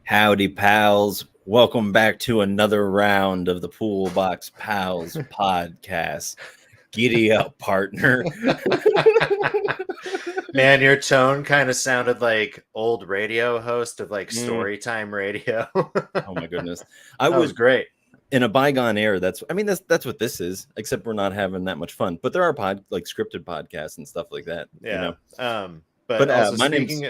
Howdy, pals. Welcome back to another round of the Pullbox Pals podcast. Giddy up, partner. Man, your tone kind of sounded like old radio host of like Storytime Radio. Oh my goodness. That was great. In a bygone era, that's what this is, except we're not having that much fun. But there are scripted podcasts and stuff like that. Yeah. You know? But also my name's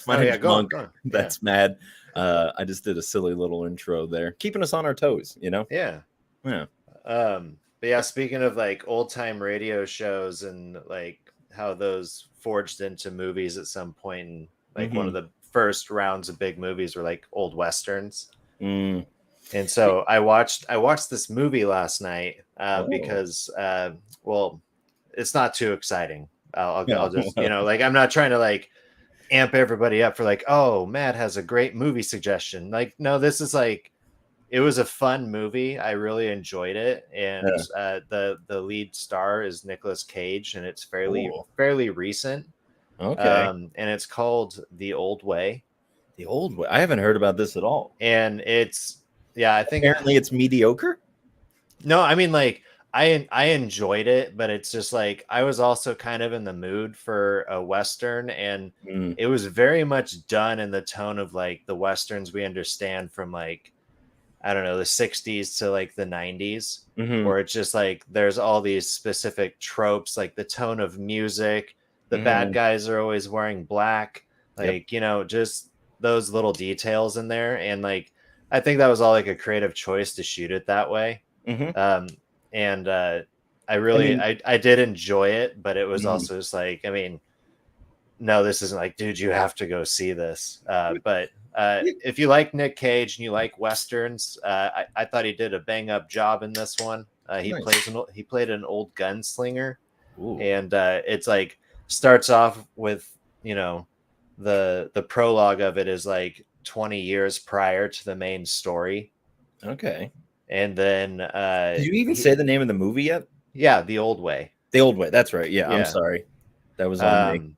Monk. That's mad. I just did a silly little intro there, keeping us on our toes, you know? Yeah. But yeah, speaking of like old time radio shows and like how those forged into movies at some point, and like one of the first rounds of big movies were like old westerns. And so I watched this movie last night because well, it's not too exciting. I'll just like, I'm not trying to like amp everybody up for like, oh, Matt has a great movie suggestion. Like, no, this is like, it was a fun movie. I really enjoyed it, and the lead star is Nicolas Cage, and it's fairly recent. Okay, and it's called The Old Way. The Old Way. I haven't heard about this at all. And it's I think apparently it's mediocre. No, I mean like I enjoyed it, but it's just like I was also kind of in the mood for a Western, and it was very much done in the tone of like the Westerns we understand from like, I don't know, the 60s to like the 90s, where it's just like there's all these specific tropes, like the tone of music, the bad guys are always wearing black, like, you know, just those little details in there. And like, I think that was all like a creative choice to shoot it that way. And I did enjoy it, but it was also just like, I mean, no, this isn't like, dude, you have to go see this. But if you like Nick Cage and you like Westerns, I thought he did a bang up job in this one. He played an old gunslinger. Ooh. And it's like starts off with, you know, the prologue of it is like 20 years prior to the main story. Okay. And then did you even say the name of the movie yet? Yeah, The Old Way. The Old Way. That's right. Yeah. I'm sorry. That was on me.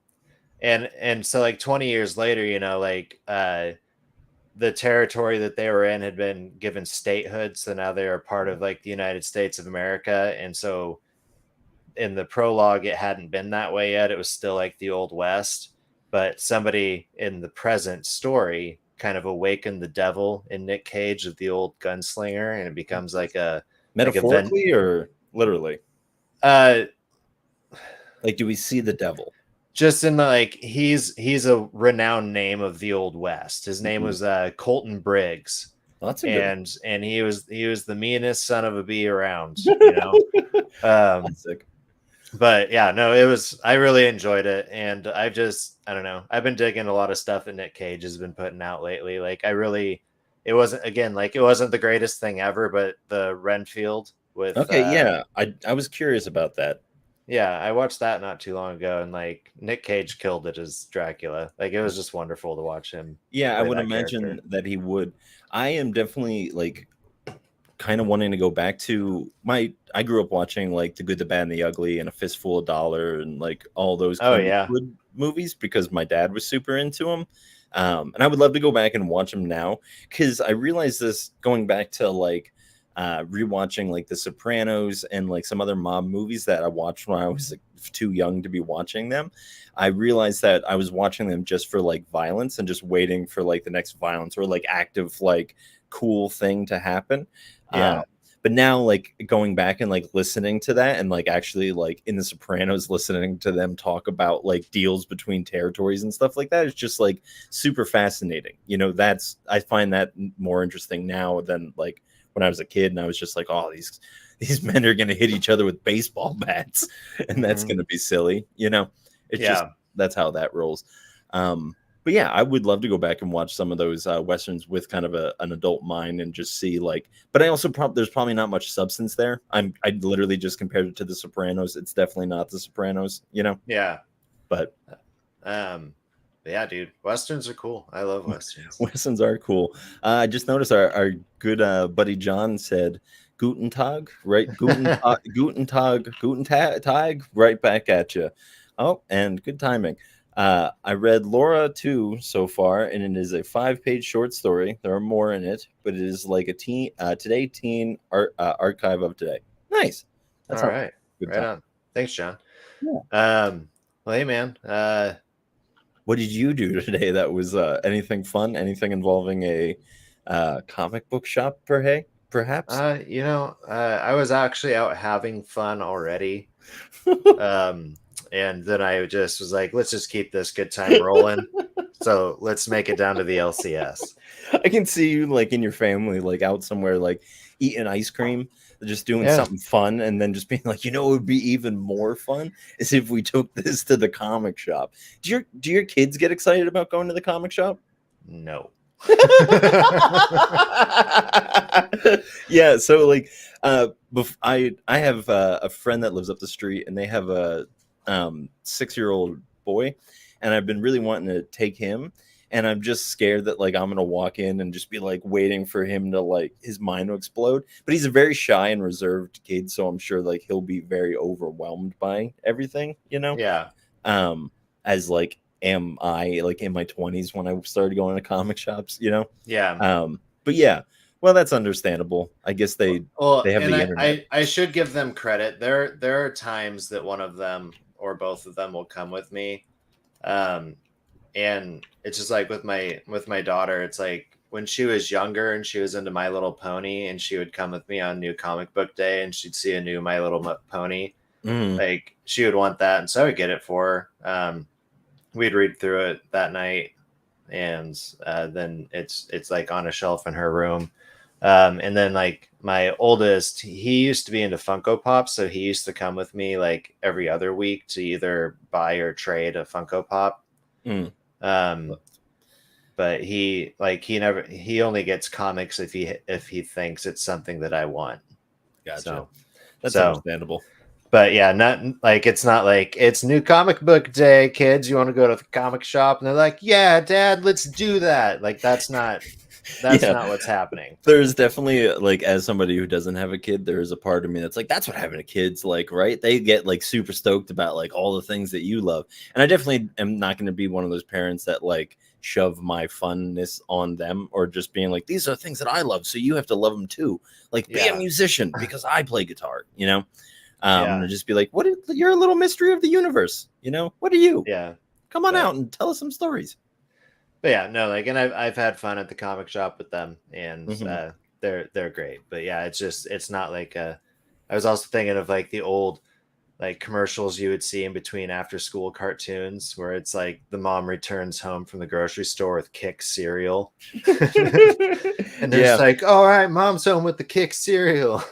And so like 20 years later, you know, like the territory that they were in had been given statehood, so now they are part of like the United States of America. And so in the prologue, it hadn't been that way yet. It was still like the Old West, but somebody in the present story kind of awakened the devil in Nick Cage of the old gunslinger, and it becomes like a metaphorically or literally. Like, do we see the devil? Just in the like, he's a renowned name of the Old West. His name was Colton Briggs. Well, that's and he was the meanest son of a bee around, you know. But yeah, no, I really enjoyed it, and I don't know, I've been digging a lot of stuff that Nick Cage has been putting out lately. Like it wasn't the greatest thing ever, but the Renfield with I was curious about that. Yeah, I watched that not too long ago, and like Nick Cage killed it as Dracula. Like, it was just wonderful to watch him. Yeah, I would imagine that he would. I am definitely like kind of wanting to go back to I grew up watching like The Good, the Bad, and the Ugly and A Fistful of Dollar and like all those kind of good movies because my dad was super into them. And I would love to go back and watch them now, because I realized this going back to like rewatching like The Sopranos and like some other mob movies that I watched when I was like, too young to be watching them. I realized that I was watching them just for like violence and just waiting for like the next violence or like active like cool thing to happen. But now, like, going back and like listening to that, and like actually like in The Sopranos, listening to them talk about like deals between territories and stuff like that is just like super fascinating. You know, I find that more interesting now than like when I was a kid and I was just like, oh, these men are going to hit each other with baseball bats, and that's going to be silly. It's just that's how that rolls. But yeah, I would love to go back and watch some of those westerns with kind of an adult mind and just see but I also there's probably not much substance there. I literally just compared it to The Sopranos. It's definitely not The Sopranos, Yeah. But yeah, dude, westerns are cool. I love westerns. Westerns are cool. I just noticed our good buddy John said Guten Tag, right? Guten Tag, right back at you. Oh, and good timing. I read Laura 2 so far, and it is a 5-page short story. There are more in it, but it is like a Today teen archive of today. Nice. That's all right. Good right time. On. Thanks, John. Yeah. Well, hey, man. What did you do today that was anything fun? Anything involving a comic book shop, perhaps? I was actually out having fun already. And then I just was like, let's just keep this good time rolling. So let's make it down to the LCS. I can see you in your family, out somewhere, eating ice cream, just doing something fun, and then just being like, it would be even more fun is if we took this to the comic shop. Do your kids get excited about going to the comic shop? No. Yeah, so I have a friend that lives up the street, and they have a 6-year-old boy, and I've been really wanting to take him, and I'm just scared that I'm gonna walk in and just be waiting for him to his mind to explode. But he's a very shy and reserved kid, so I'm sure he'll be very overwhelmed by everything, Yeah. As am I in my 20s when I started going to comic shops, Yeah. But yeah, well, that's understandable. I guess they have the internet. I should give them credit. There are times that one of them or both of them will come with me. And it's just with my daughter, it's when she was younger and she was into My Little Pony, and she would come with me on New Comic Book Day, and she'd see a new My Little Pony. She would want that, and so I would get it for her. We'd read through it that night, and then it's on a shelf in her room. And then my oldest, he used to be into Funko Pops, so he used to come with me every other week to either buy or trade a Funko Pop. But he only gets comics if he thinks it's something that I want. Gotcha. So, that's understandable. But yeah, not it's not it's New Comic Book Day, kids. You want to go to the comic shop? And they're like, yeah, Dad, let's do that. That's not what's happening. There's definitely as somebody who doesn't have a kid, there is a part of me that's that's what having a kid's right? They get super stoked about all the things that you love. And I definitely am not going to be one of those parents that shove my funness on them, or just being these are things that I love, so you have to love them too. Be a musician because I play guitar, and just be what you're a little mystery of the universe, what are you? Yeah. Come on out and tell us some stories. But yeah, no, and I've had fun at the comic shop with them, and they're great. But yeah, it's not I was also thinking of the old commercials you would see in between after school cartoons, where it's the mom returns home from the grocery store with Kix cereal. And there's all right, mom's home with the Kix cereal.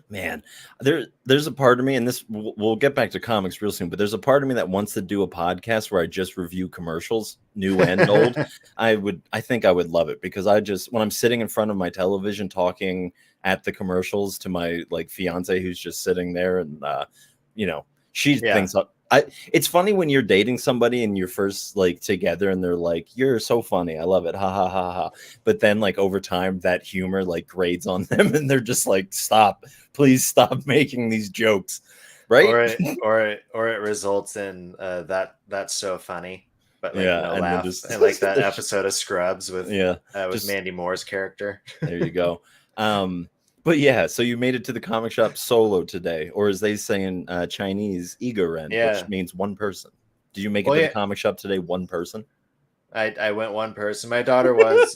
Man, there's a part of me, and this we'll get back to comics real soon, but there's a part of me that wants to do a podcast where I just review commercials, new and old. I think I would love it, because when I'm sitting in front of my television talking at the commercials to my fiance who's just sitting there, and she thinks it's funny when you're dating somebody and you're first together, and they're you're so funny, I love it, ha ha ha ha. But then over time that humor grades on them, and they're just please stop making these jokes, right? Or it results in that's so funny, but no laugh. And that episode of Scrubs with Mandy Moore's character. There you go. But yeah, so you made it to the comic shop solo today, or as they say in Chinese, Igaren, which means one person. Did you make it to the comic shop today, one person? I went one person. My daughter was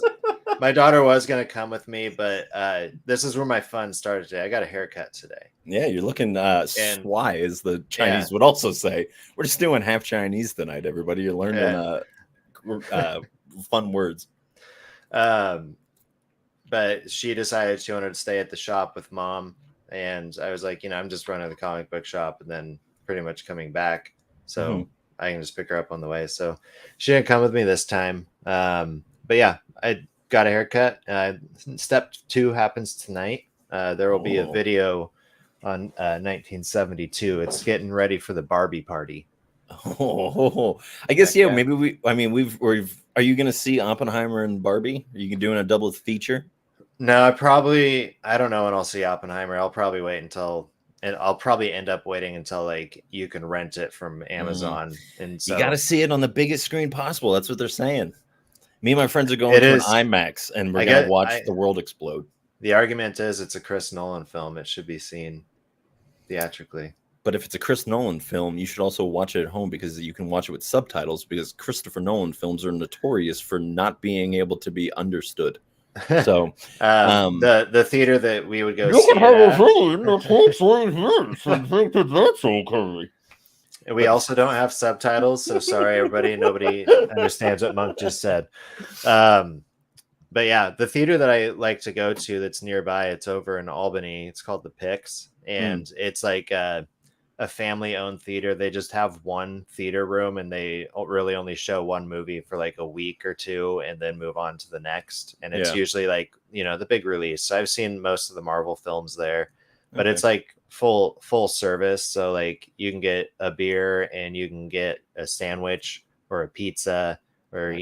going to come with me, but this is where my fun started today. I got a haircut today. Yeah, you're looking swai, as the Chinese would also say. We're just doing half Chinese tonight, everybody. You're learning fun words. But she decided she wanted to stay at the shop with Mom, and I was like, I'm just running the comic book shop and then pretty much coming back, so I can just pick her up on the way. So she didn't come with me this time. But yeah, I got a haircut. Step 2 happens tonight. There will be a video on 1972. It's getting ready for the Barbie party. Oh, I guess maybe we've are you gonna see Oppenheimer and Barbie? Are you doing a double feature? No, I don't know when I'll see Oppenheimer. I'll probably wait until, and I'll probably end up waiting until like you can rent it from Amazon. And so you got to see it on the biggest screen possible. That's what they're saying. Me and my friends are going to an IMAX, and we're gonna watch the world explode. The argument is it's a Chris Nolan film. It should be seen theatrically. But if it's a Chris Nolan film, you should also watch it at home because you can watch it with subtitles, because Christopher Nolan films are notorious for not being able to be understood. So the theater that we would go see that's okay. We also don't have subtitles, so sorry everybody, nobody understands what Monk just said. But yeah, the theater that I like to go to that's nearby, it's over in Albany. It's called the Pix, and it's like a family-owned theater. They just have one theater room, and they really only show one movie for like a week or two, and then move on to the next. And it's usually like the big release. So I've seen most of the Marvel films there, but it's like full service. So like you can get a beer and you can get a sandwich or a pizza or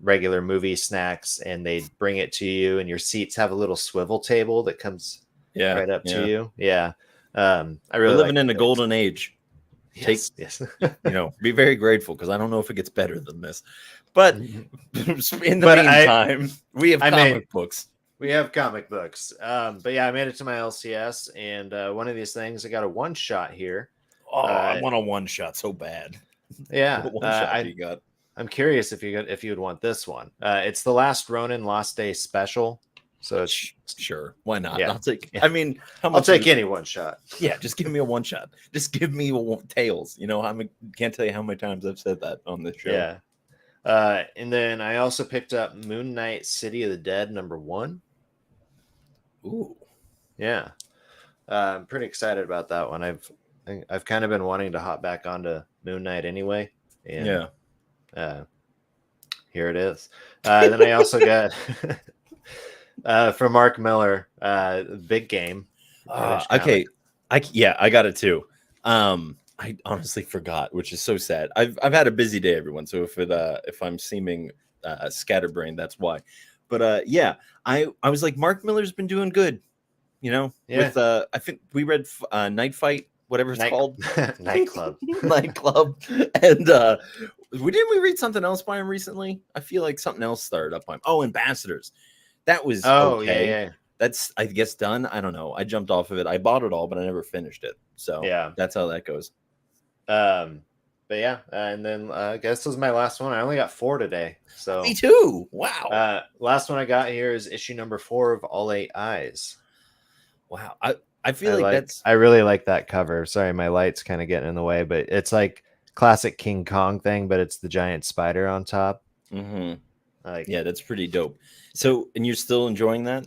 regular movie snacks, and they bring it to you, and your seats have a little swivel table that comes right up to you. I really We're living in a golden age. Yes. Be very grateful, because I don't know if it gets better than this. But in the meantime, we have comic books. We have comic books. But yeah, I made it to my LCS, and one of these things, I got a one shot here. I want a one shot so bad. Yeah, what one shot you got? I'm curious if you would want this one. It's the Last Ronin Lost Day special. So sure, why not? Yeah. I'll take. I mean, I'll take any one shot. Yeah, just give me a one shot. Just give me Tails. I can't tell you how many times I've said that on this show. Yeah. And then I also picked up Moon Knight City of the Dead #1. Ooh. Yeah. I'm pretty excited about that one. I've kind of been wanting to hop back onto Moon Knight anyway. And here it is. Then I also got from Mark Miller, Big Game. Okay. I got it too. I honestly forgot, which is so sad. I've had a busy day, everyone. So if I'm seeming scatterbrained, that's why. But I was like, Mark Miller's been doing good, with I think we read Night Fight, whatever it's called. Nightclub. Nightclub. And didn't we read something else by him recently? I feel like something else started up by him. Oh, Ambassadors. That was okay. Yeah. That's, I guess, done. I don't know. I jumped off of it. I bought it all, but I never finished it. So that's how that goes. But yeah, and then I guess this was my last one. I only got 4 today. So me too. Wow. Last one I got here is issue #4 of All Eight Eyes. Wow. I feel like I really like that cover. Sorry, my light's kind of getting in the way, but it's like classic King Kong thing, but it's the giant spider on top. Yeah, that's pretty dope. So, and you're still enjoying that?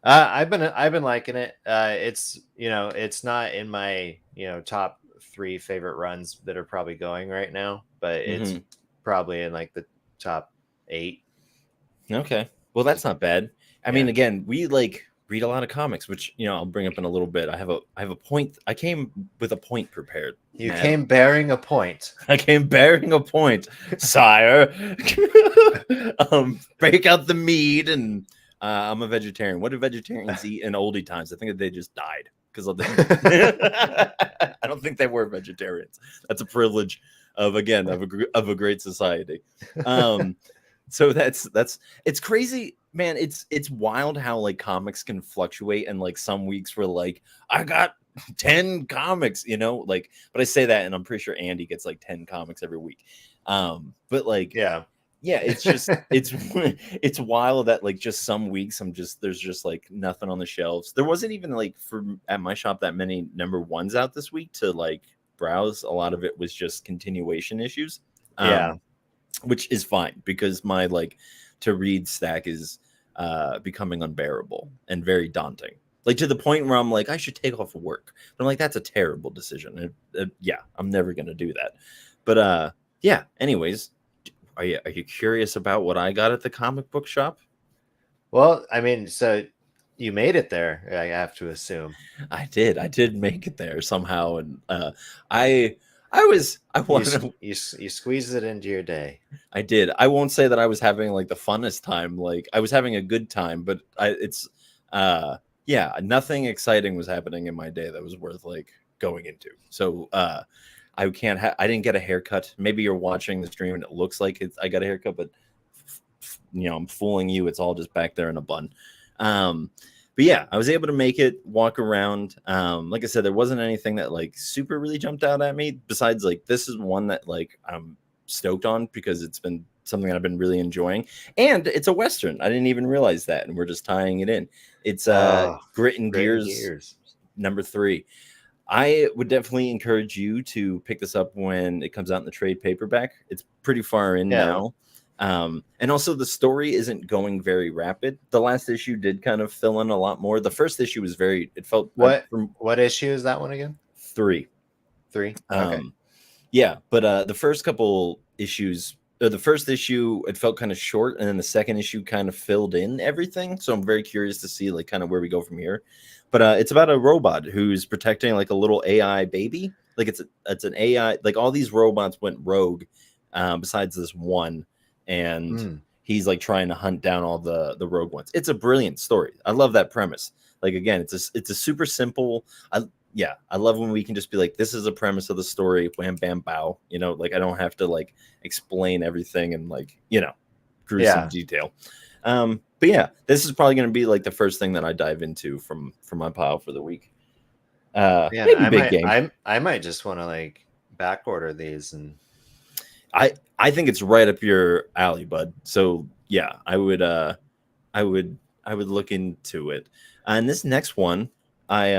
I've been liking it. It's it's not in my top 3 favorite runs that are probably going right now, but it's probably in like the top 8. Okay, well, that's not bad. I mean, again, we read a lot of comics, which I'll bring up in a little bit. I have a point. I came with a point prepared. You came bearing a point. I came bearing a point, sire. Break out the mead, and I'm a vegetarian. What do vegetarians eat in oldie times? I think that they just died because of the. I don't think they were vegetarians. That's a privilege of a great society. So that's it's crazy, man. It's wild how comics can fluctuate, and some weeks we're like, I got 10 comics, but I say that and I'm pretty sure Andy gets 10 comics every week. But it's just it's wild that just some weeks there's just nothing on the shelves. There wasn't even at my shop that many #1s out this week to browse. A lot of it was just continuation issues. Which is fine, because my to read stack is becoming unbearable and very daunting. like to the point where I'm like, I should take off work. But I'm like, that's a terrible decision. Yeah, I'm never gonna do that. But yeah. Anyways, are you curious about what I got at the comic book shop? Well, I mean, so you made it there, I have to assume. I did make it there somehow, and I I You want to. you squeeze it into your day. I did. I won't say that I was having like the funnest time. Like I was having a good time, but it's yeah, nothing exciting was happening in my day that was worth like going into. So I didn't get a haircut. Maybe you're watching the stream and it looks like I got a haircut, but I'm fooling you. It's all just back there in a bun. But yeah, I was able to make it, walk around. Like I said, there wasn't anything that like super really jumped out at me. Besides, like this is one that like I'm stoked on because it's been something that I've been really enjoying, and it's a Western. I didn't even realize that, and we're just tying it in. It's Grit and Gears #3. I would definitely encourage you to pick this up when it comes out in the trade paperback. It's pretty far in now. And also the story isn't going very rapid. The last issue did kind of fill in a lot more. The first issue was it felt what issue is that one again? 3. Okay. Yeah, but the first couple issues, the first issue, it felt kind of short, and then the second issue kind of filled in everything. So I'm very curious to see like kind of where we go from here. But it's about a robot who's protecting like a little AI baby. Like it's an AI. Like all these robots went rogue, besides this one, and he's like trying to hunt down all the rogue ones. It's a brilliant story. I love that premise. Like again, it's a super simple. I love when we can just be like, this is a premise of the story, wham bam bow. Like I don't have to like explain everything and like gruesome detail. But yeah, this is probably going to be like the first thing that I dive into from my pile for the week. Maybe big game. I might just want to like back order these, and I think it's right up your alley, bud. So yeah, I would look into it. And this next one, I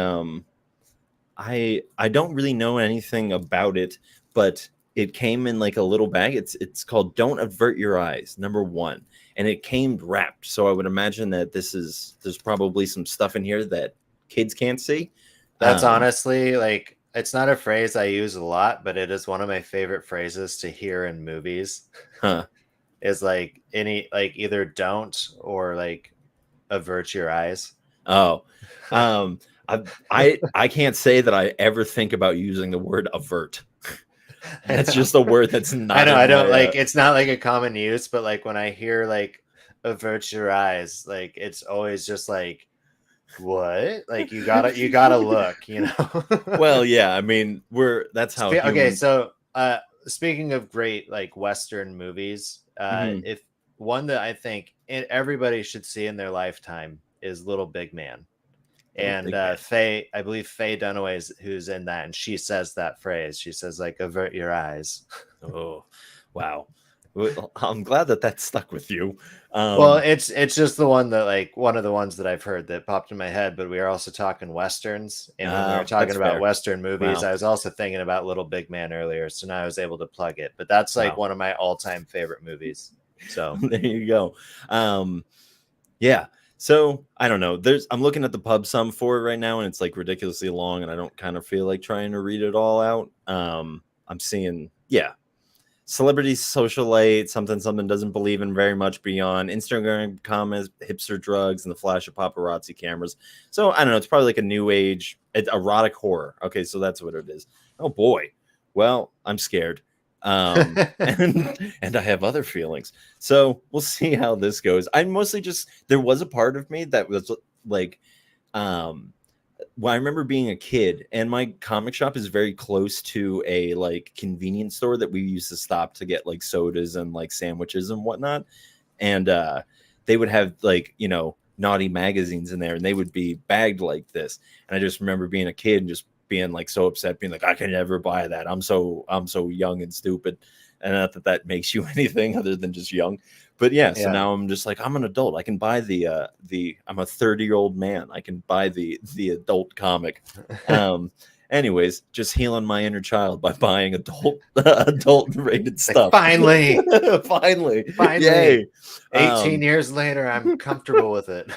don't really know anything about it, but it came in like a little bag. It's called Don't Avert Your Eyes, #1. And it came wrapped. So I would imagine that there's probably some stuff in here that kids can't see. That's honestly like, it's not a phrase I use a lot, but it is one of my favorite phrases to hear in movies. Is like either don't or like avert your eyes. Oh, I can't say that I ever think about using the word avert. That's just a word that's not. I don't like. It's not like a common use, but like when I hear like avert your eyes, like it's always just like, what? Like you gotta look, Well, yeah. I mean, that's how. Okay, so speaking of great like Western movies, if one that I think everybody should see in their lifetime is Little Big Man. And Faye, I believe Faye Dunaway who's in that, and she says that phrase. She says like, avert your eyes. Oh, wow. I'm glad that stuck with you. Well, it's just the one that like one of the ones that I've heard that popped in my head, but we are also talking Westerns. And when we were talking about Western movies, I was also thinking about Little Big Man earlier. So now I was able to plug it, but that's like one of my all-time favorite movies. So there you go. Yeah. So I don't know. I'm looking at the pub sum for it right now, and it's like ridiculously long, and I don't kind of feel like trying to read it all out. I'm seeing, celebrity socialite, something doesn't believe in very much beyond Instagram comments, hipster drugs, and the flash of paparazzi cameras. So I don't know. It's probably like a new age erotic horror. Okay, so that's what it is. Oh boy. Well, I'm scared. And I have other feelings. So we'll see how this goes. I mostly there was a part of me that was like, well, I remember being a kid, and my comic shop is very close to a like convenience store that we used to stop to get like sodas and like sandwiches and whatnot. And they would have like, naughty magazines in there, and they would be bagged like this. And I just remember being a kid and just being like so upset, being like, I can never buy that. I'm so young and stupid. And not that makes you anything other than just young. But so now I'm just like, I'm an adult. I can buy I'm a 30-year-old man. I can buy the adult comic. And Anyways, just healing my inner child by buying adult rated stuff. Finally, finally, finally, yay! 18 years later, I'm comfortable with it.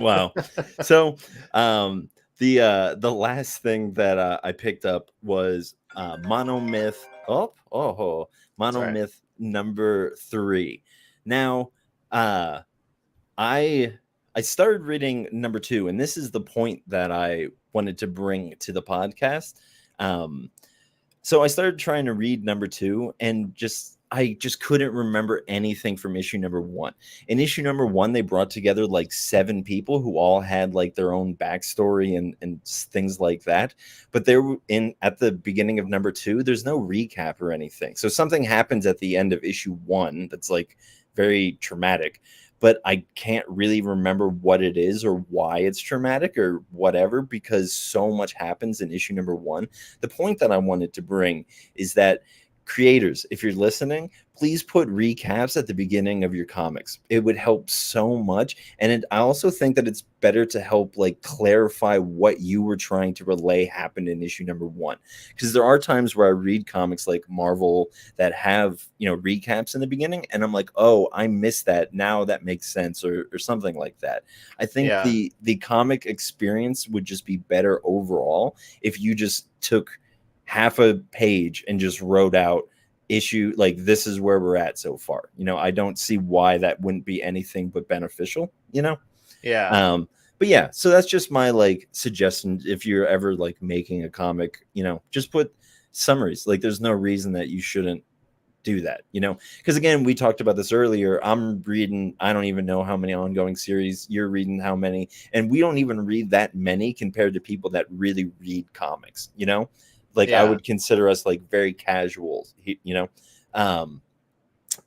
Wow. So, the last thing that I picked up was Monomyth. Sorry. Monomyth number 3. Now, uh, I started reading number 2, and this is the point that I wanted to bring to the podcast. So I started trying to read number 2, and I just couldn't remember anything from issue number 1. In issue number 1, they brought together like 7 people who all had like their own backstory and things like that. But at the beginning of number 2, there's no recap or anything. So something happens at the end of issue 1 that's like very traumatic, but I can't really remember what it is or why it's traumatic or whatever, because so much happens in issue number 1. The point that I wanted to bring is that creators, if you're listening, please put recaps at the beginning of your comics. It would help so much. And I also think that it's better to help like clarify what you were trying to relay happened in issue number 1. Because there are times where I read comics like Marvel that have, recaps in the beginning, and I'm like, oh, I missed that. Now that makes sense, or something like that. I think the comic experience would just be better overall if you just took half a page and just wrote out issue, like, this is where we're at so far. I don't see why that wouldn't be anything but beneficial. Yeah. But yeah, so that's just my like suggestion. If you're ever like making a comic, just put summaries. Like, there's no reason that you shouldn't do that, because again, we talked about this earlier. I'm reading, I don't even know how many ongoing series. You're reading how many, and we don't even read that many compared to people that really read comics. Like, I would consider us like very casual, but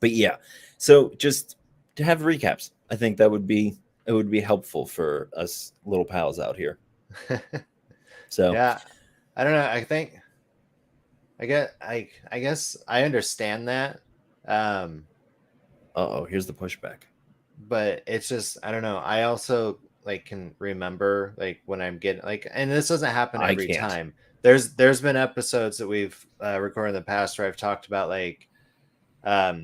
yeah, so just to have recaps, I think it would be helpful for us little pals out here. So yeah, I don't know. I guess I understand that. Here's the pushback. But it's just, I don't know. I also like can remember like when I'm getting like, and this doesn't happen every time. There's been episodes that we've recorded in the past where I've talked about like, I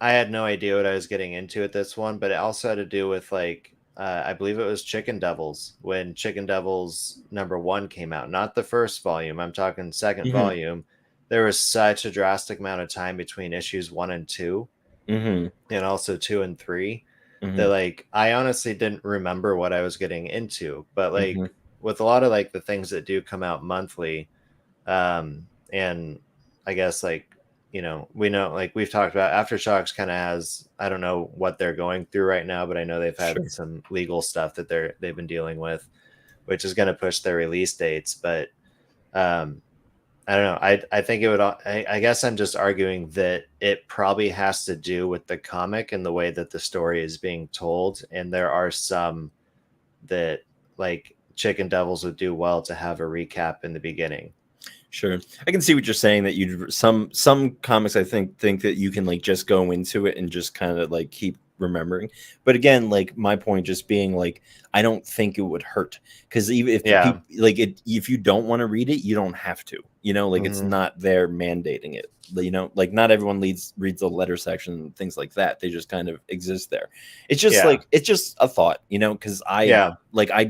had no idea what I was getting into at this one, but it also had to do with like, I believe it was Chicken Devils, when Chicken Devils number 1 came out, not the first volume. I'm talking 2nd volume. There was such a drastic amount of time between issues 1 and 2, and also 2 and 3, that like I honestly didn't remember what I was getting into. But like with a lot of like the things that do come out monthly, and I guess like, we know, like we've talked about, Aftershocks kind of has, I don't know what they're going through right now, but I know they've had some legal stuff that they've been dealing with, which is going to push their release dates. But I don't know. I think it would. I guess I'm just arguing that it probably has to do with the comic and the way that the story is being told. And there are some that like Chicken Devils would do well to have a recap in the beginning. Sure, I can see what you're saying. That you some comics, I think that you can like just go into it and just kind of like keep remembering. But again, like my point just being like, I don't think it would hurt, because even if people, like it, if you don't want to read it, you don't have to. Like it's not there mandating it. Like not everyone reads the letter section and things like that. They just kind of exist there. It's just like, it's just a thought, because I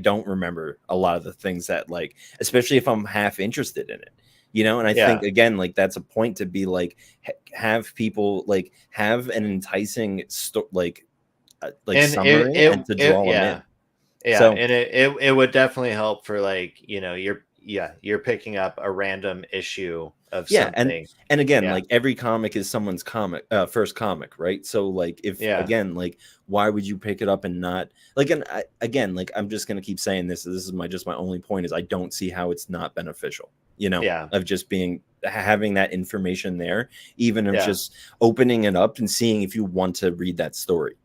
don't remember a lot of the things that, like, especially if I'm half interested in it. And I think again, like that's a point to be like, have people like have an enticing summary and to draw them in. So, and it would definitely help for like, you're picking up a random issue of something. And again, like every comic is someone's first comic, right? So like if again, like why would you pick it up and not like, and again, like I'm just gonna keep saying this is my only point is I don't see how it's not beneficial, of just having that information there, even of just opening it up and seeing if you want to read that story,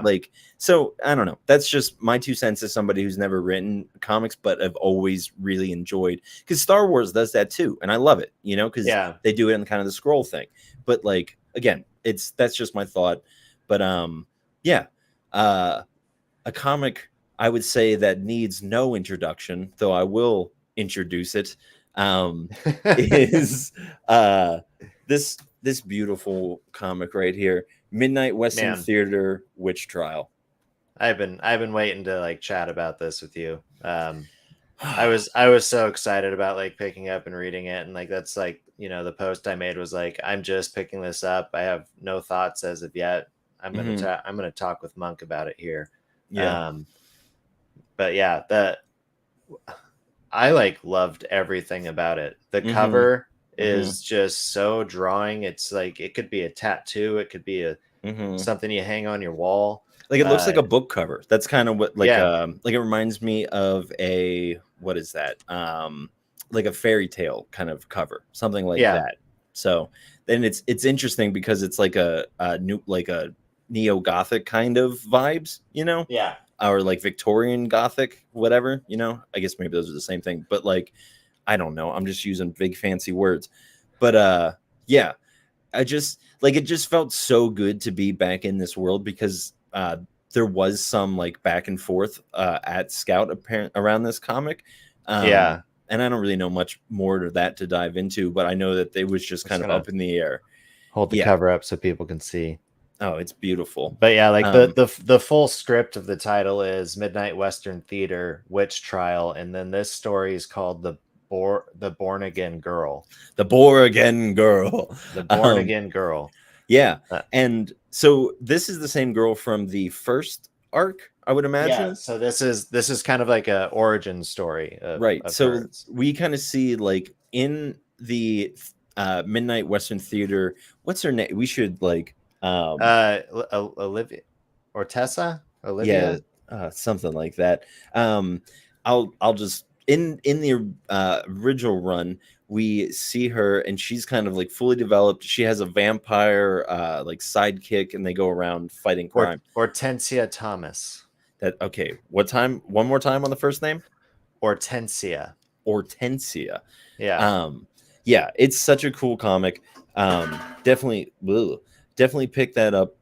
like, so I don't know, that's just my 2 cents as somebody who's never written comics but have always really enjoyed, because Star Wars does that too, and I love it, because they do it in kind of the scroll thing. But like again, that's just my thought. But a comic I would say that needs no introduction, though I will introduce it, is this beautiful comic right here, Midnight Western Man. Theater Witch Trial. I've been waiting to like chat about this with you. I was so excited about like picking up and reading it, and like that's like, you know, the post I made was like, I'm just picking this up. I have no thoughts as of yet. I'm gonna talk with Monk about it here. Yeah. But yeah, I like loved everything about it. The cover is just so drawing. It's like it could be a tattoo, it could be a something you hang on your wall. Like it looks like a book cover. That's kind of what like it reminds me of a, what is that? Like a fairy tale kind of cover, something like that. So then it's interesting because it's like a new, like a neo-Gothic kind of vibes, you know? Yeah. Or like Victorian Gothic, whatever, you know? I guess maybe those are the same thing, but like, I don't know. I'm just using big fancy words. But yeah, I just like, it just felt so good to be back in this world because there was some like back and forth at Scout around this comic. And I don't really know much more to that to dive into, but I know that it was just kind of up in the air. Hold the cover up so people can see. Oh, it's beautiful. But yeah, like the full script of the title is Midnight Western Theater Witch Trial, and then this story is called the Born Again Girl. The Born Again Girl. The Born Again Girl. Yeah. And so this is the same girl from the first arc, I would imagine. Yeah, so this is kind of like a origin story of, right. Of so hers. We kind of see like in the Midnight Western Theater, what's her name? We should like Olivia or Tessa? Olivia? Yeah, something like that. I'll just in the original run, we see her and she's kind of like fully developed. She has a vampire like sidekick, and they go around fighting crime. Hortensia Thomas. That okay? What time? One more time on the first name. Hortensia. Yeah. Yeah. It's such a cool comic. Definitely pick that up.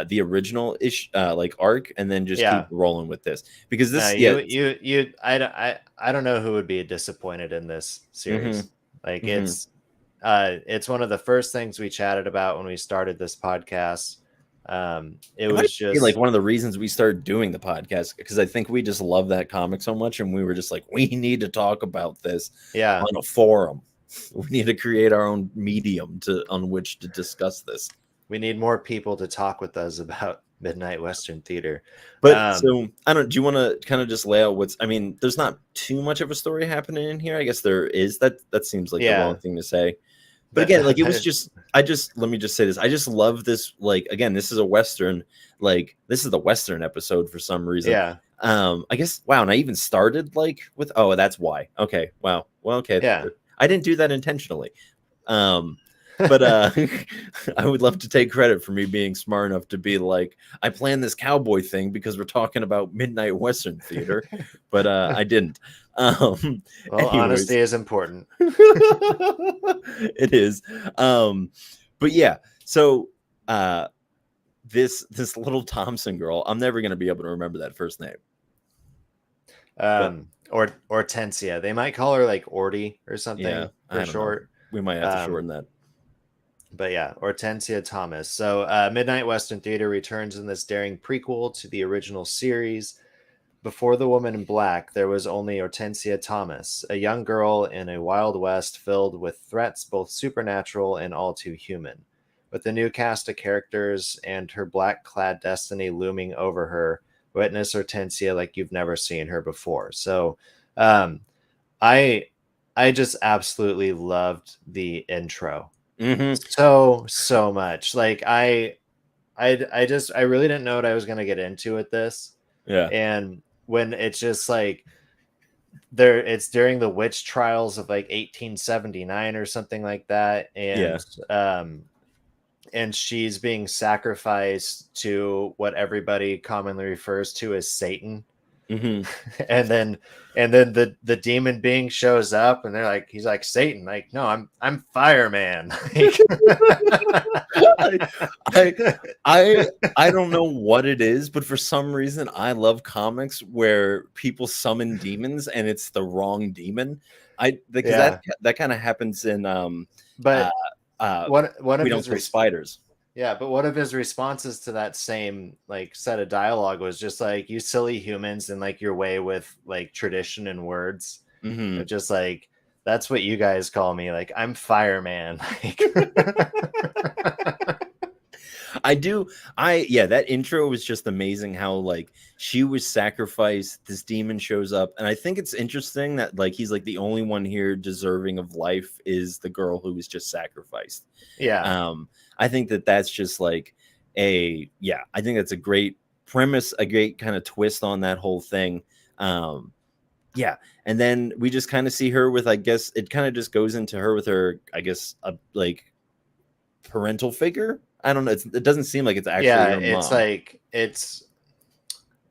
The original ish like arc, and then just keep rolling with this because this I don't know who would be disappointed in this series. Like it's one of the first things we chatted about when we started this podcast. It was just like one of the reasons we started doing the podcast, because I think we just love that comic so much, and we were just like, we need to talk about this on a forum. We need to create our own medium on which to discuss this. We need more people to talk with us about Midnight Western Theater. But so do you want to kind of just lay out what's, I mean, there's not too much of a story happening in here. I guess there is. That seems like the wrong thing to say. But again, like it was just, let me just say this. I just love this. Like, again, this is a Western, like this is the Western episode for some reason. Yeah. I guess, wow. And I even started like with, oh, that's why. Okay. Wow. Well, okay. Yeah. I didn't do that intentionally. But I would love to take credit for me being smart enough to be like, I planned this cowboy thing because we're talking about Midnight Western Theater, but I didn't. Well, honesty is important. It is. But yeah, so this little Thompson girl, I'm never going to be able to remember that first name. Or Hortensia. They might call her like Orty or something for short. Know. We might have to shorten that. But yeah, Hortensia Thomas. So Midnight Western Theater returns in this daring prequel to the original series. Before the Woman in Black, there was only Hortensia Thomas, a young girl in a Wild West filled with threats both supernatural and all too human. With the new cast of characters and her black-clad destiny looming over her, witness Hortensia like you've never seen her before. So I just absolutely loved the intro. So much. Like I really didn't know what I was going to get into with this. Yeah. And when it's just like it's during the witch trials of like 1879 or something like that, and she's being sacrificed to what everybody commonly refers to as Satan. And then the demon being shows up, and they're like, he's like, Satan, like, no, I'm fireman. I don't know what it is, but for some reason I love comics where people summon demons and it's the wrong demon. because Yeah. that kind of happens in But one We of Don't his Kill Spiders. yeah, but one of his responses to that same like set of dialogue was just like, "You silly humans and like your way with like tradition and words." Mm-hmm. It's just like that's what you guys call me. Like I'm fireman. Like, Yeah, that intro was just amazing how like she was sacrificed, this demon shows up, and I think it's interesting that like he's like the only one here deserving of life is the girl who was just sacrificed. yeah, I think that that's just like I think that's a great premise, a great kind of twist on that whole thing. Yeah, and then we just kind of see her with, I guess it kind of just goes into her with her, I guess, a like parental figure. I don't know. It doesn't seem like it's actually yeah. her It's mom. like it's.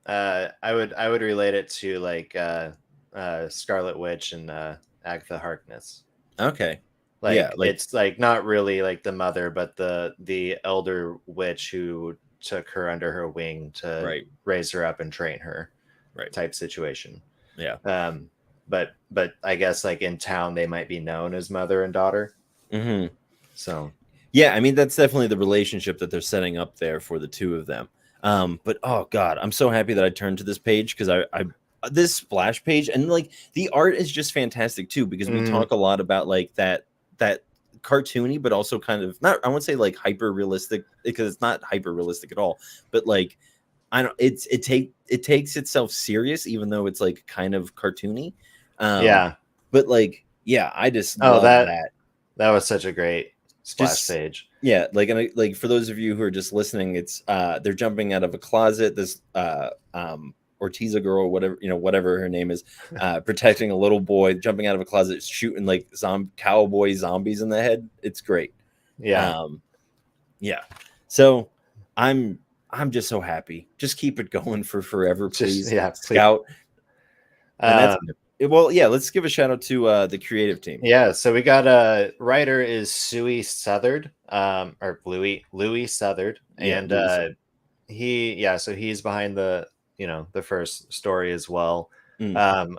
I would relate it to like Scarlet Witch and Agatha Harkness. Okay. Yeah, Like like it's like not really like the mother, but the elder witch who took her under her wing to right, raise her up and train her, right. type situation. Yeah. Um, but I guess like in town they might be known as mother and daughter. Hmm. So Yeah, I mean that's definitely the relationship that they're setting up there for the two of them. But oh god, I'm so happy that I turned to this page because I this splash page, and like the art is just fantastic too, because we mm, talk a lot about like that cartoony but also kind of not, I won't say like hyper realistic, because it's not hyper realistic at all, but like I don't it takes itself serious even though it's like kind of cartoony. Um yeah. but like yeah, I just Oh, love that. that was such a great splash Just page. yeah, like, and like for those of you who are just listening, it's they're jumping out of a closet, this Ortiza girl, whatever, whatever her name is, protecting a little boy, jumping out of a closet, shooting like cowboy zombies in the head. It's great. Yeah, um yeah, so i'm I'm just so happy. Just keep it going for forever, just please, yeah, please. Scout. And that's Um, well, yeah, let's give a shout out to the creative team. Yeah, so we got a writer is Suey Southard, or Louis Southard, Yeah, and Louis said. so he's behind the first story as well. Mm,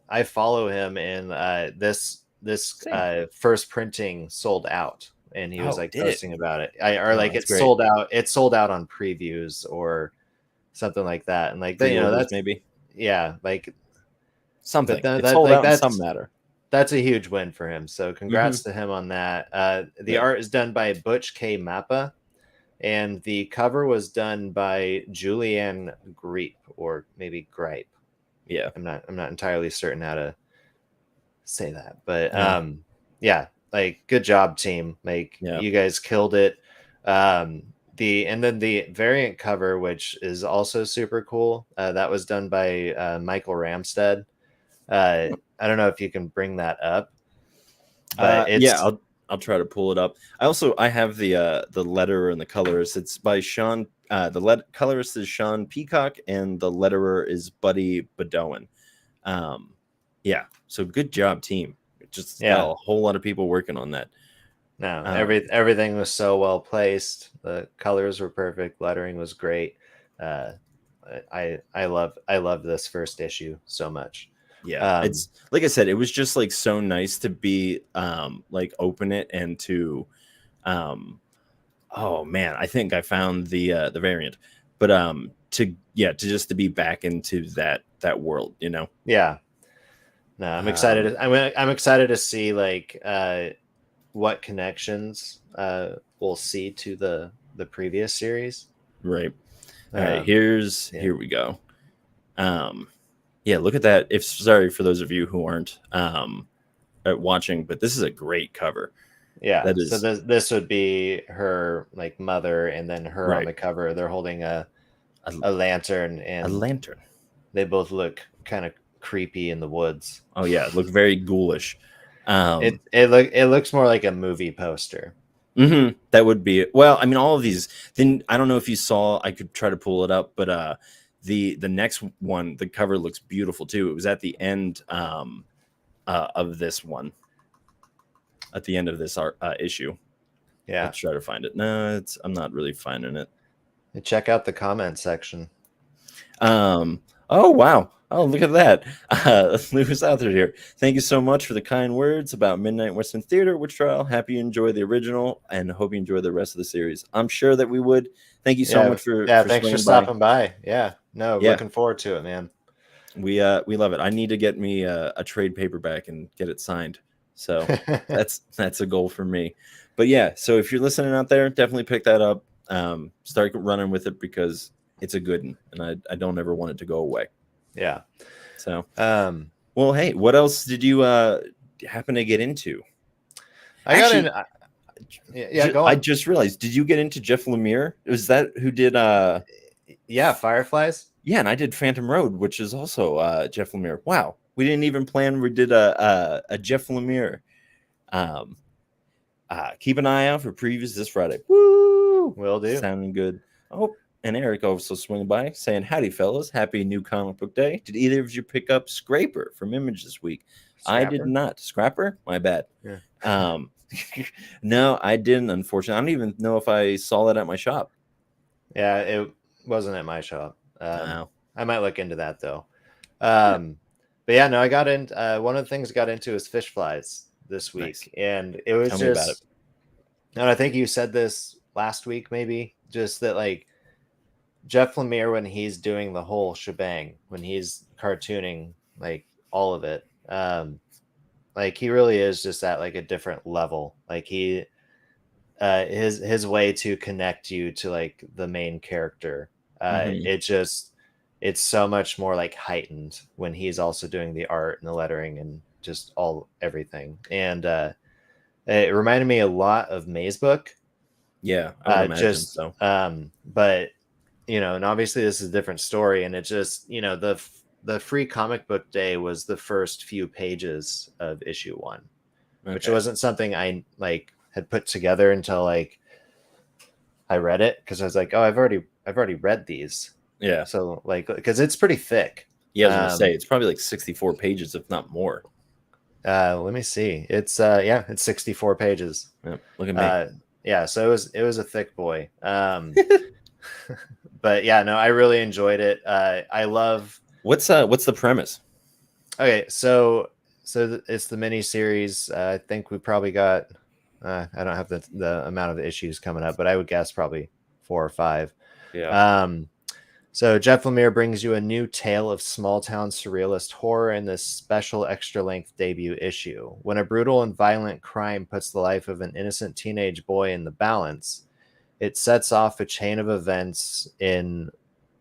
I follow him, and this same. first printing sold out, and he was Oh, like did it? posting about it. Or Oh, like that's great. it's sold out on previews or something like that, and like Pre-orders, that's maybe. yeah, like but Something. It's that sold like out in some that's matter. that's a huge win for him. So Hmm. congrats to him on that. The Yeah. art is done by Butch K. Mappa, and the cover was done by Julianne Greep, or maybe Gripe. Yeah. I'm not entirely certain how to say that, but Yeah. yeah, like good job, team. Like Yeah. you guys killed it. And then the variant cover, which is also super cool, that was done by Michael Ramstead. I don't know if you can bring that up, but Yeah, it's I'll try to pull it up. I have the letterer and the colorist. It's by Sean. Colorist is Sean Peacock, and the letterer is Buddy Bedoin. Um, yeah. So good job, team. Just got yeah. a whole lot of people working on that. No, Um, everything was so well placed. The colors were perfect. Lettering was great. Uh, I love this first issue so much. yeah, Um, it's like I said, it was just like so nice to be like open it and to um oh man, I think I found the variant. But to just to be back into that world, yeah. No, I'm excited. Um I'm excited to see like what connections we'll see to the previous series. right. All right, Um, yeah, here we go. Um yeah, look at that. If sorry for those of you who aren't watching, but this is a great cover. yeah. That So is this would be her like mother, and then her on right. the cover. They're holding A, a lantern, a and lantern. they both look kind of creepy in the woods. Oh yeah, look very ghoulish. It looks more like a movie poster. That would be it. Well, I mean, all of these. Then I don't know if you saw. I could try to pull it up, but the next one, the cover looks beautiful too. It was at the end of this one, at the end of this issue. Yeah. Let's try to find it. No, I'm not really finding it. Check out the comment section. Um, Oh, wow. Oh, look at that. Lewis Arthur here. Thank you so much for the kind words about Midnight Western Theater Witch Trial. Happy you enjoy the original and hope you enjoy the rest of the series. I'm sure that we would. Thank you so Yeah, much for thanks for swinging by. stopping by. Yeah, no, Yeah, looking forward to it, man. we love it. I need to get me a trade paperback and get it signed. So that's a goal for me. But yeah, so if you're listening out there, definitely pick that up. Start running with it because it's a good one, and I don't ever want it to go away. Yeah. So, well, hey, what else did you happen to get into? Actually, got in. Yeah, go on. I just realized. Did you get into Jeff Lemire? Was that who did? Yeah, Fireflies. Yeah, and I did Phantom Road, which is also Jeff Lemire. Wow, we didn't even plan. We did a Jeff Lemire. Keep an eye out for previews this Friday. Woo! Will do. Sounding good. Oh, and Eric also swinging by saying, "Howdy, fellas! Happy New Comic Book Day." Did either of you pick up Scraper from Image this week? Scrapper? I did not. Scrapper? My bad. Yeah. No, I didn't. Unfortunately, I don't even know if I saw that at my shop. Yeah, it wasn't at my shop. Wow. I might look into that though. But yeah, no, I got in. One of the things I got into is fish flies this week, Nice. and it was Tell me about it. And I think you said this last week, maybe, just that like Jeff Lemire, when he's doing the whole shebang, when he's cartooning like all of it, like he really is just at like a different level. Like his way to connect you to like the main character, it's so much more like heightened when he's also doing the art and the lettering and just everything. And it reminded me a lot of Maze Book. Yeah, I would imagine so. But and obviously this is a different story, and it just the free comic book day was the first few pages of issue 1, which wasn't something I like had put together until like I read it, because I was like, oh, I've already read these. Yeah. So like, because it's pretty thick. Yeah, I was gonna say it's probably like 64 pages, if not more. Let me see. It's it's 64 pages. Yeah, look at me. Yeah, so it was a thick boy. But yeah, no, I really enjoyed it. I love. What's the premise? Okay, so it's the mini series. I think we probably got. I don't have the amount of issues coming up, but I would guess probably 4 or 5. Yeah. So Jeff Lemire brings you a new tale of small-town surrealist horror in this special extra-length debut issue. When a brutal and violent crime puts the life of an innocent teenage boy in the balance, it sets off a chain of events in,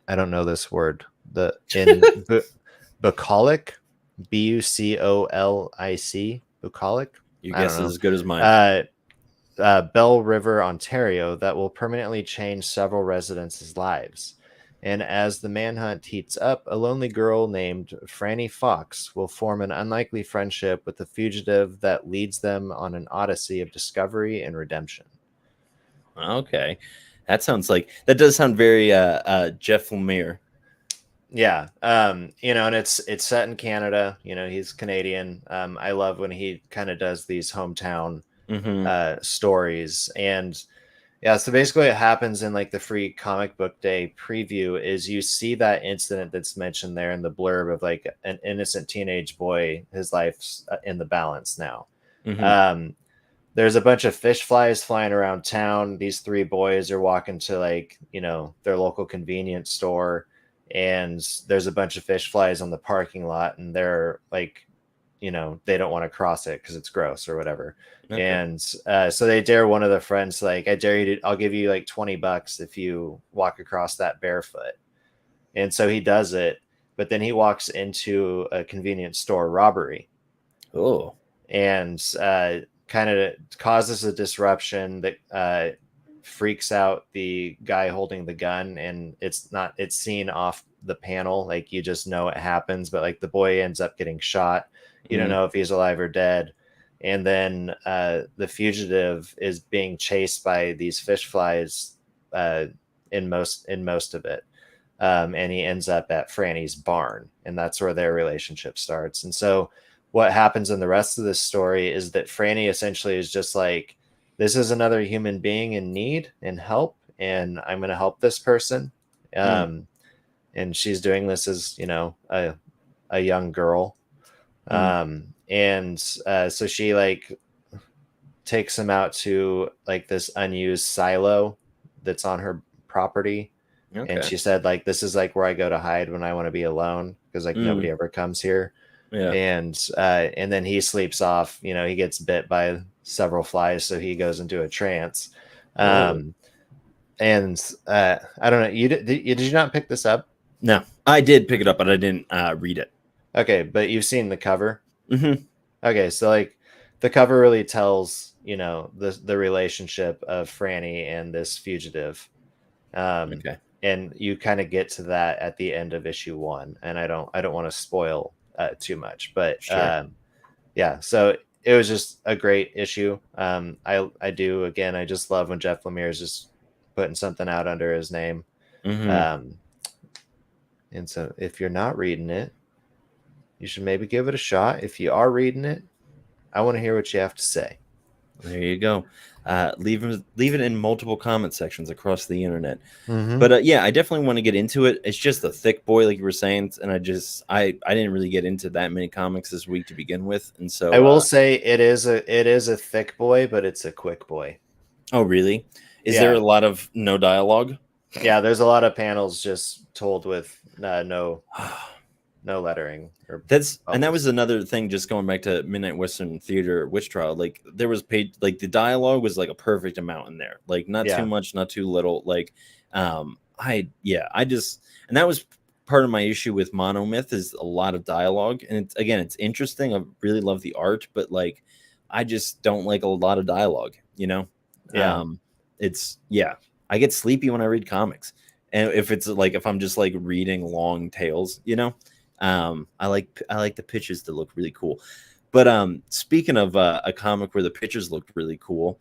I don't know this word, bucolic, Bucolic, bucolic. Your guess is as good as mine. Bell River, Ontario, that will permanently change several residents' lives. And as the manhunt heats up, a lonely girl named Franny Fox will form an unlikely friendship with the fugitive that leads them on an odyssey of discovery and redemption. Okay. That does sound very Jeff Lemire. Yeah. And it's set in Canada. He's Canadian. I love when he kind of does these hometown stories. And yeah, so basically what happens in like the free comic book day preview is you see that incident that's mentioned there in the blurb of like an innocent teenage boy, his life's in the balance now. There's a bunch of fish flies flying around town. These 3 boys are walking to like, their local convenience store, and there's a bunch of fish flies on the parking lot, and they're like, they don't want to cross it because it's gross or whatever. And so they dare one of the friends, like, I'll give you like $20 if you walk across that barefoot. And so he does it, but then he walks into a convenience store robbery. Oh. And kind of causes a disruption that freaks out the guy holding the gun, and it's seen off the panel, like you just know it happens, but like the boy ends up getting shot. You don't know if he's alive or dead. And then the fugitive is being chased by these fish flies in most of it. And he ends up at Franny's barn, and that's where their relationship starts. And so what happens in the rest of this story is that Franny essentially is just like, this is another human being in need and help, and I'm going to help this person. and she's doing this as, you know, a young girl. And so she like takes him out to like this unused silo that's on her property. And Okay. she said like, this is like where I go to hide when I want to be alone, because like nobody ever comes here. Yeah. And then he sleeps off, you know, he gets bit by several flies, so he goes into a trance. Whoa. And I don't know, did you not pick this up? No, I did pick it up, but I didn't read it. Okay, but you've seen the cover. Mm-hmm. Okay, so like the cover really tells, you know, the relationship of Franny and this fugitive. Okay. And you kind of get to that at the end of issue 1, and I don't want to spoil too much, but Sure. yeah, so it was just a great issue. I do, again, I just love when Jeff Lemire is just putting something out under his name. And so if you're not reading it, you should maybe give it a shot. If you are reading it, I want to hear what you have to say. There you go. Leave it in multiple comment sections across the internet. Mm-hmm. But yeah, I definitely want to get into it. It's just a thick boy, like you were saying, and I didn't really get into that many comics this week to begin with, and so I will say it is a thick boy, but it's a quick boy. Oh, really? Is Yeah. there a lot of no dialogue? Yeah, there's a lot of panels just told with no lettering. And that was another thing. Just going back to Midnight Western Theater Witch Trial, like there was like the dialogue was like a perfect amount in there, like not too much, not too little. Like, and that was part of my issue with Monomyth is a lot of dialogue, and it's interesting. I really love the art, but like I just don't like a lot of dialogue. You know, I get sleepy when I read comics, and if I'm just like reading long tales, you know. I like the pictures to look really cool. But speaking of a comic where the pictures looked really cool,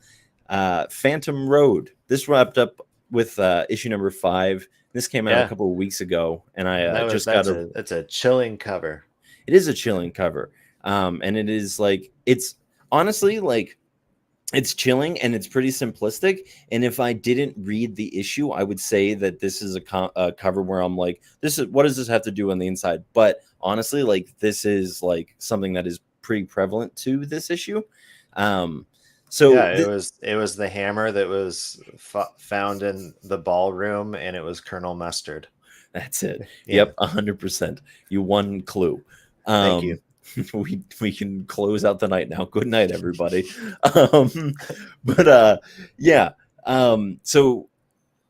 Phantom Road. This wrapped up with issue number 5. This came out a couple of weeks ago, and that's a chilling cover. It is a chilling cover, and it is like it's honestly like. It's chilling and it's pretty simplistic. And if I didn't read the issue, I would say that this is a cover where I'm like, what does this have to do on the inside? But honestly, like this is like something that is pretty prevalent to this issue. It was the hammer that was found in the ballroom, and it was Colonel Mustard. That's it. Yeah. Yep, 100%. You won clue. Thank you. We can close out the night now. Good night, everybody. So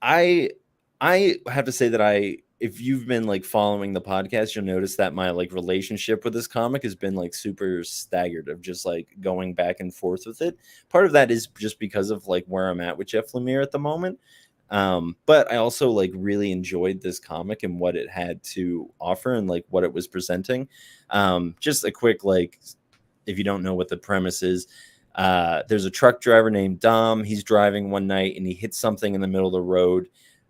I have to say that if you've been like following the podcast, you'll notice that my like relationship with this comic has been like super staggered of just like going back and forth with it. Part of that is just because of like where I'm at with Jeff Lemire at the moment. But I also like really enjoyed this comic and what it had to offer and like what it was presenting. Just a quick, like, if you don't know what the premise is, there's a truck driver named Dom. He's driving one night and he hits something in the middle of the road,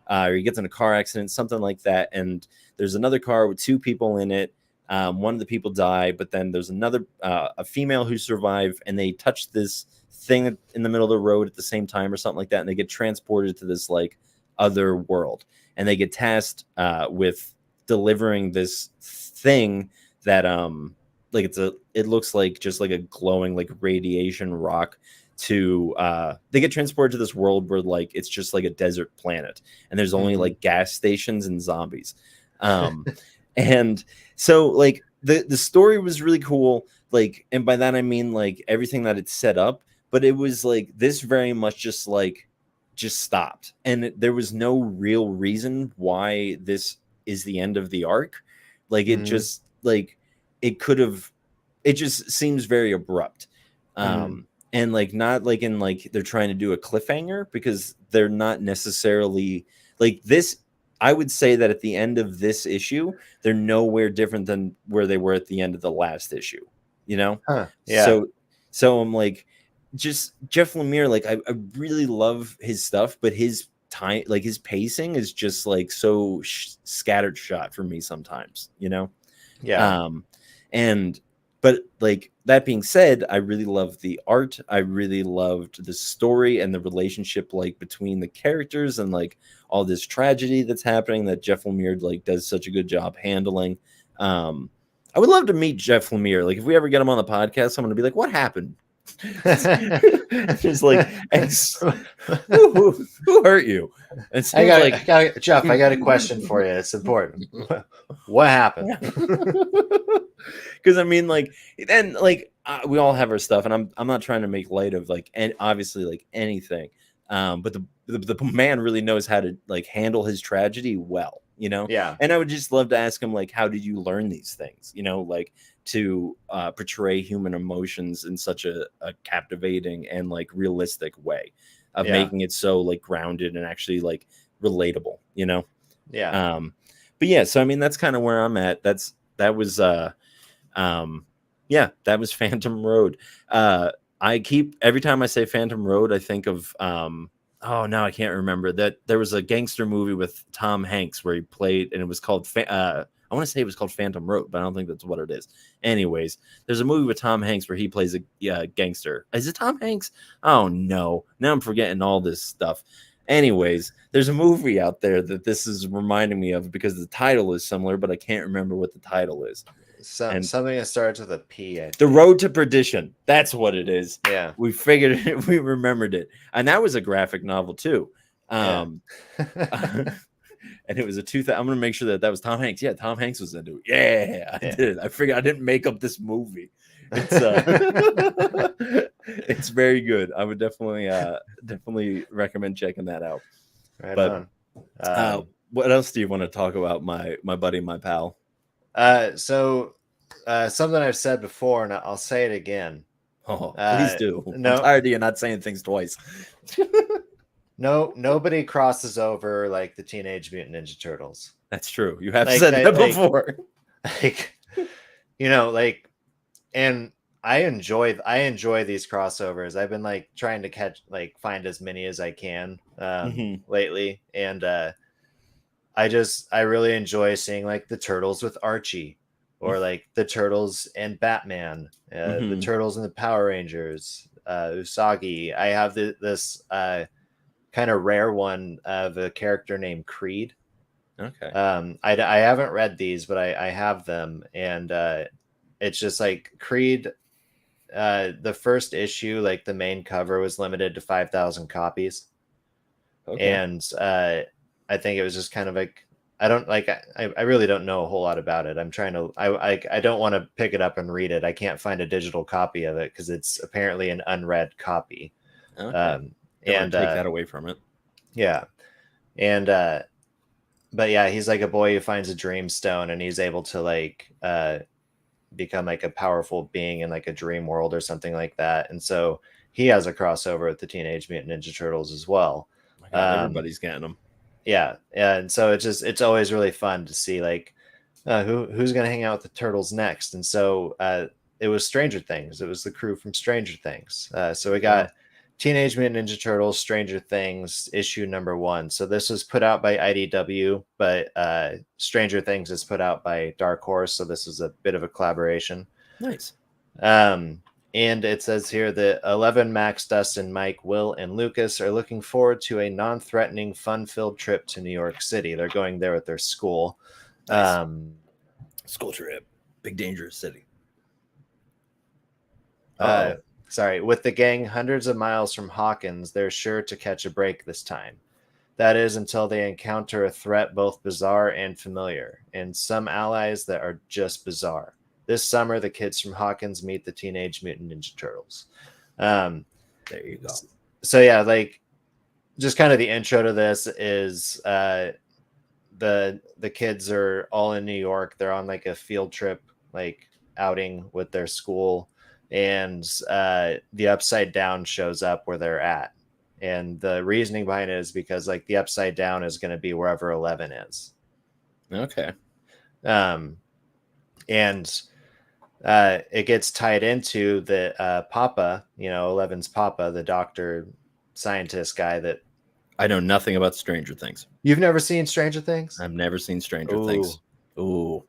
or he gets in a car accident, something like that. And there's another car with 2 people in it. One of the people die, but then there's another, a female who survived, and they touch this thing in the middle of the road at the same time or something like that, and they get transported to this like other world, and they get tasked with delivering this thing that like it looks like just like a glowing like radiation rock to they get transported to this world where like it's just like a desert planet, and there's only like gas stations and zombies. And so like the story was really cool, like, and by that I mean like everything that it set up. But it was like this very much just stopped. And there was no real reason why this is the end of the arc. Like it just like it just seems very abrupt. And like not like in like they're trying to do a cliffhanger, because they're not necessarily like this. I would say that at the end of this issue, they're nowhere different than where they were at the end of the last issue, you know? Yeah. So I'm like, just Jeff Lemire, like I really love his stuff, but his time, like his pacing is just like so scattered shot for me sometimes, you know? Yeah. But like that being said, I really loved the art. I really loved the story and the relationship like between the characters and like all this tragedy that's happening that Jeff Lemire like does such a good job handling. I would love to meet Jeff Lemire. Like if we ever get him on the podcast, I'm gonna be like, what happened? Just like who hurt you? It seems Jeff, I got a question for you. It's important. What happened? Because I mean, like, and like we all have our stuff, and I'm not trying to make light of like, and obviously like anything, but the man really knows how to like handle his tragedy well, you know. Yeah. And I would just love to ask him like, how did you learn these things, you know, like to portray human emotions in such a captivating and like realistic way of making it so like grounded and actually like relatable, you know. Yeah. But yeah, so I mean that's kind of where I'm at. That was Phantom Road. I keep every time I say Phantom Road, I think of oh no, I can't remember that there was a gangster movie with Tom Hanks where he played, and it was called I want to say it was called Phantom Road, but I don't think that's what it is. Anyways, there's a movie with Tom Hanks where he plays a gangster. Is it Tom Hanks? Oh no, now I'm forgetting all this stuff. Anyways, there's a movie out there that this is reminding me of because the title is similar, but I can't remember what the title is. Something that starts with a P. The Road to Perdition. That's what it is. Yeah. We figured it. We remembered it. And that was a graphic novel too. And it was a 2000. I'm going to make sure that was Tom Hanks. Yeah, Tom Hanks was into it. Yeah, I did. I figured I didn't make up this movie. It's it's very good. I would definitely recommend checking that out. Right on. What else do you want to talk about, my buddy, my pal? So something I've said before, and I'll say it again. Oh, please do. No, I'm tired of you not saying things twice. No, nobody crosses over like the Teenage Mutant Ninja Turtles. That's true. You have said that before. Like, you know, like, and I enjoy these crossovers. I've been like trying to find as many as I can lately, and I really enjoy seeing like the Turtles with Archie, or like the Turtles and Batman, the Turtles and the Power Rangers, Usagi. I have this kind of rare one of a character named Creed. Okay. I haven't read these, but I have them, and it's just like Creed. The first issue, like the main cover, was limited to 5,000 copies, and I think it was just kind of like I really don't know a whole lot about it. I'm trying to I don't want to pick it up and read it. I can't find a digital copy of it because it's apparently an unread copy. Okay. And take that away from it. Yeah. And but yeah, he's like a boy who finds a dream stone, and he's able to like become like a powerful being in like a dream world or something like that. And so he has a crossover with the Teenage Mutant Ninja Turtles as well. Oh my God, everybody's getting them. Yeah. And so it's always really fun to see like who's going to hang out with the Turtles next. And so it was Stranger Things. It was the crew from Stranger Things. So we got Teenage Mutant Ninja Turtles, Stranger Things, issue number 1. So this was put out by IDW, but Stranger Things is put out by Dark Horse. So this is a bit of a collaboration. Nice. And it says here that 11, Max, Dustin, Mike, Will, and Lucas are looking forward to a non-threatening, fun-filled trip to New York City. They're going there with their school. Nice. School trip. Big dangerous city. Sorry, with the gang hundreds of miles from Hawkins, they're sure to catch a break this time. That is until they encounter a threat both bizarre and familiar, and some allies that are just bizarre. This summer, the kids from Hawkins meet the Teenage Mutant Ninja Turtles. There you go. So yeah, like just kind of the intro to this is the kids are all in New York. They're on like a field trip, like outing with their school. And the Upside Down shows up where they're at, and the reasoning behind it is because like the Upside Down is going to be wherever 11 is. Okay. And it gets tied into the Papa, 11's Papa, the doctor scientist guy that I know nothing about Stranger Things. You've never seen Stranger Things? I've never seen Stranger Things. Ooh.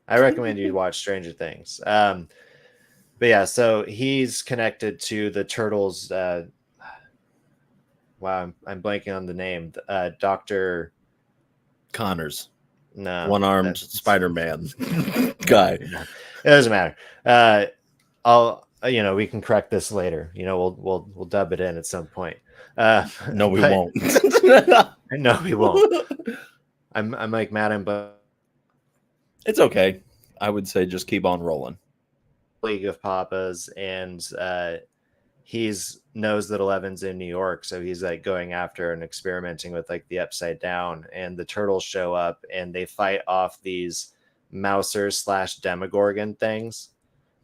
I recommend you watch Stranger Things. But yeah, so he's connected to the Turtles. Wow, I'm blanking on the name. Dr. Connors, No, one-armed Spider-Man guy. no, it doesn't matter. I'll we can correct this later. We'll dub it in at some point. No, we But won't. no, we won't. I'm like mad, but It's okay. I would say just keep on rolling. League of Papas, and he's knows that Eleven's in New York, so he's like going after and experimenting with like the Upside Down, and the Turtles show up and they fight off these Mousers / Demogorgon things,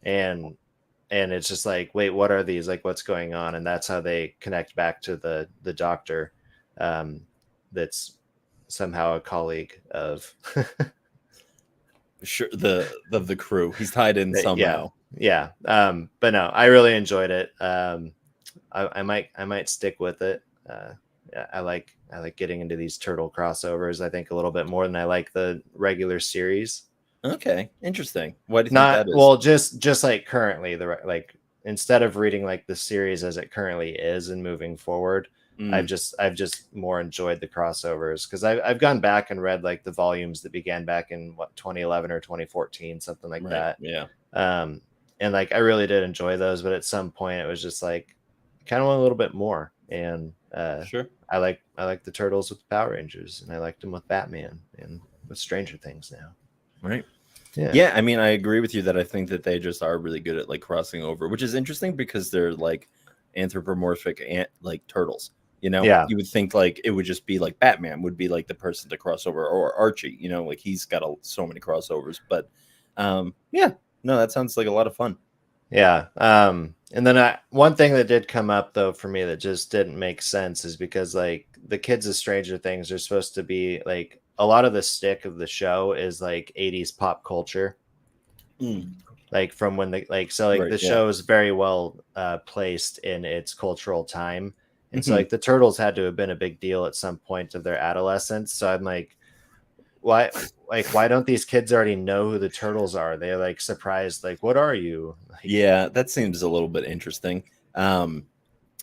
and it's just like, wait, what are these? Like, what's going on? And that's how they connect back to the Doctor, that's somehow a colleague of Sure, the crew. He's tied in somehow. Yeah. But no, I really enjoyed it. I might stick with it. Yeah, I like getting into these turtle crossovers. I think a little bit more than I like the regular series. Okay, interesting. Why do you think Not that is? well, just like currently like instead of reading like the series as it currently is and moving forward, I've just more enjoyed the crossovers because I've gone back and read like the volumes that began back in 2011 or 2014, something like that. Yeah. And like I really did enjoy those, but at some point it was just like kind of want a little bit more. And Sure. I like the Turtles with the Power Rangers, and I liked them with Batman and with Stranger Things now. Right. Yeah. Yeah, I mean, I agree with you that I think that they just are really good at like crossing over, which is interesting because they're like anthropomorphic like turtles. Yeah. You would think like it would just be like Batman would be like the person to cross over, or Archie. Like he's got so many crossovers. But yeah, no, that sounds like a lot of fun. Yeah. And then one thing that did come up though for me that just didn't make sense is because like the kids of Stranger Things are supposed to be like a lot of the stick of the show is like 80s pop culture. Like from when the show is very well placed in its cultural time. And so like the Turtles had to have been a big deal at some point of their adolescence. So I'm like, why don't these kids already know who the Turtles are? They're like surprised, like, what are you? Like, yeah, that seems a little bit interesting. That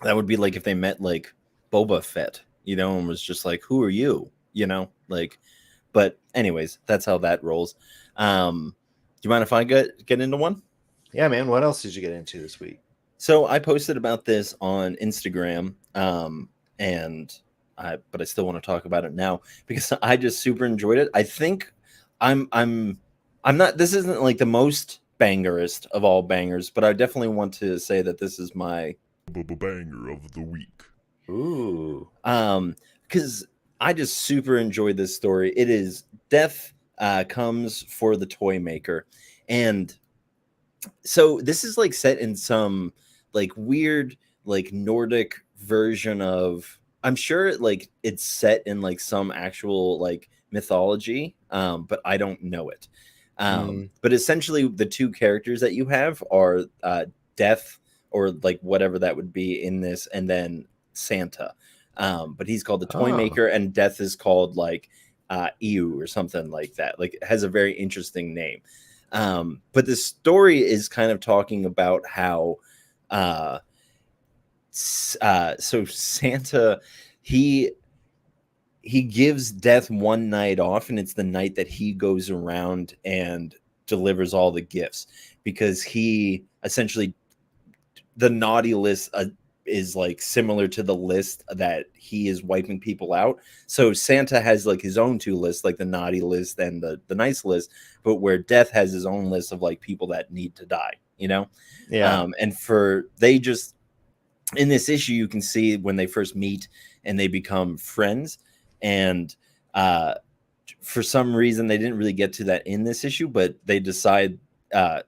would be like if they met like Boba Fett, and was just like, who are you? Like, but anyways, that's how that rolls. Do you mind if I get into one? Yeah, man. What else did you get into this week? So I posted about this on Instagram, but I still want to talk about it now because I just super enjoyed it. I think I'm not. This isn't like the most bangerist of all bangers, but I definitely want to say that this is my banger of the week. Ooh. Because I just super enjoyed this story. It is Death Comes for the Toy Maker, and so this is like set in some like weird like Nordic version of, I'm sure like it's set in like some actual like mythology, but I don't know it. But essentially the two characters that you have are Death, or like whatever that would be in this, and then Santa. But he's called the Toy Maker, and Death is called like Ew or something like that. Like it has a very interesting name. But the story is kind of talking about how so Santa, he gives Death one night off, and it's the night that he goes around and delivers all the gifts, because he essentially, the naughty list is like similar to the list that he is wiping people out. So Santa has like his own two lists, like the naughty list and the nice list, but where Death has his own list of like people that need to die, Yeah. And they just, in this issue, you can see when they first meet and they become friends, and for some reason they didn't really get to that in this issue, but they decide,